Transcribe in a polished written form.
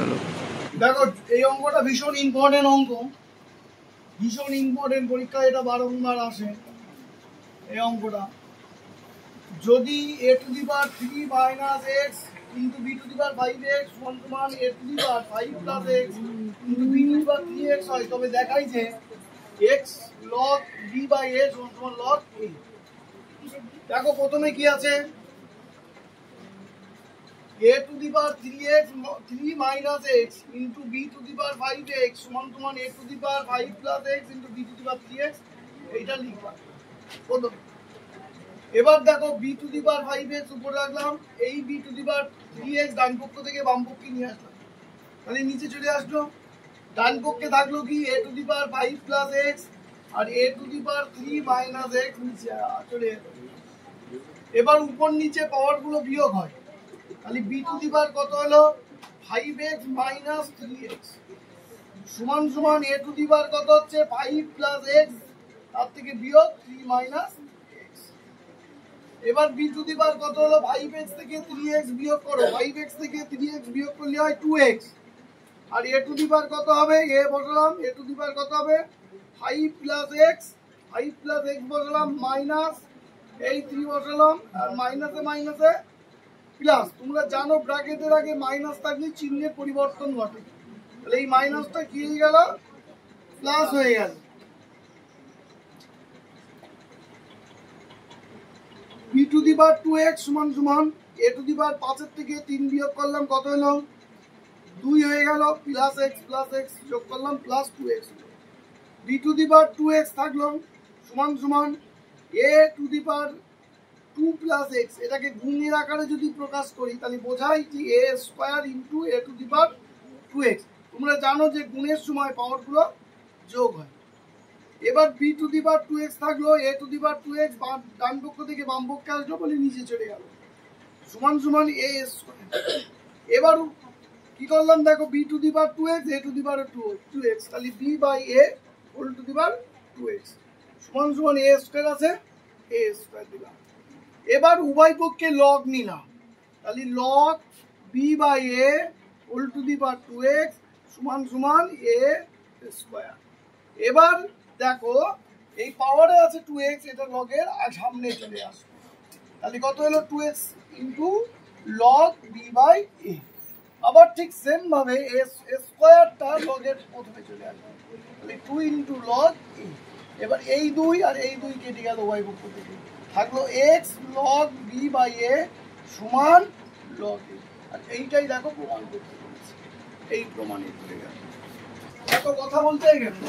হলো। দেখো এই অঙ্কটা ভীষণ ইম্পর্টেন্ট অঙ্ক, ভীষণ ইম্পর্টেন্ট, পরীক্ষায় এটা বারংবার আসে এই অঙ্কটা। যদি a to the power 3 minus x into b to the power 5x সমান a to the power 5 plus x into b to the power 3x হয়, তবে দেখাই যে x log b by a সমান log a। দেখো প্রথমে কি আছে, a to the power 3 minus x into b to the power 5x সমান a to the power 5 plus x into b to the power 3x, এইটা লিখবা প্রথমে। এবার দেখো B to the power 5x উপরে রাখলাম, এই B to the power 3x ডান পক্ষ থেকে বাম পক্ষে নিয়ে আসলাম, তাহলে নিচে চলে আসলো। ডান পক্ষে থাকলো কি a to the power 5 plus x আর a to the power 3 minus x নিচে চলে এলো। এবার উপর নিচে পাওয়ার গুলো বিয়োগ হয়, তাহলে বি টু দি পাওয়ার কত হলো 5x মাইনাস 3x সমান সমান a টু দি পাওয়ার কত হচ্ছে 5 প্লাস x তার থেকে বিয়োগ 3 মাইনাস x। এবার b টু দি পাওয়ার কত হলো 5x থেকে 3x বিয়োগ করো, 5x থেকে 3x বিয়োগ করলে হয় 2x। R a to the পাওয়ার কত হবে, a বসালাম, a টু দি পাওয়ার কত হবে 5 প্লাস x, 5 প্লাস x বসালাম মাইনাস এই 3 বসালাম, আর মাইনাসে মাইনাসে প্লাস। তোমরা জানো ব্র্যাকেটের আগে মাইনাস থাকলে চিহ্নের পরিবর্তন ঘটে, তাহলে এই মাইনাসটা কি হয়ে গেল প্লাস হয়ে গেল। b to the power 2x সমান সমান a টু দি পাওয়ার 5 এর থেকে 3 বিয়োগ করলাম কত হলো 2 হয়ে গেল, প্লাস x যোগ করলাম plus 2x। b to the power 2x থাকলো সমান সমান a to the power 2 plus x, এটাকে গুণের আকারে যদি প্রকাশ করি তাহলে বোঝাই যে a square into a to the power 2x। তোমরা জানো যে গুণের সময় পাওয়ার গুলো যোগ হয়। এবার b to the power 2x থাকলো, a to the power 2x ডান পক্ষ থেকে বাম পক্ষে আসলো বলে নিচে চলে গেল সমান সমান a স্কয়ার। এবার কি করলাম দেখো b to the power 2x a to the power 2x, তাহলে b by a whole to the power 2x সমান সমান a স্কয়ার আছে, a স্কয়ার দিলাম। এবার উভয় পক্ষে লগ নিলাম, তাহলে log b by a whole to the power 2x সমান সমান a স্কয়ার। এবার দেখো এই পাওয়ারে আছে 2x, এটা লগের সামনে চলে আসবে, তাহলে কত হলো 2x into log b by a। আবার ঠিক সেম ভাবে a স্কয়ারটা লগের প্রথমে চলে আসবে, তাহলে 2 ইনটু লগ a। এবার এই 2 আর এই 2 কেটে গেল উভয় পক্ষ থেকে, থাকলো x log b by a সমান log a। আর এইটাই দেখো প্রমাণ করতে বলেছে, এই প্রমাণিত হয়ে গেল। এত কথা বলতে গেলে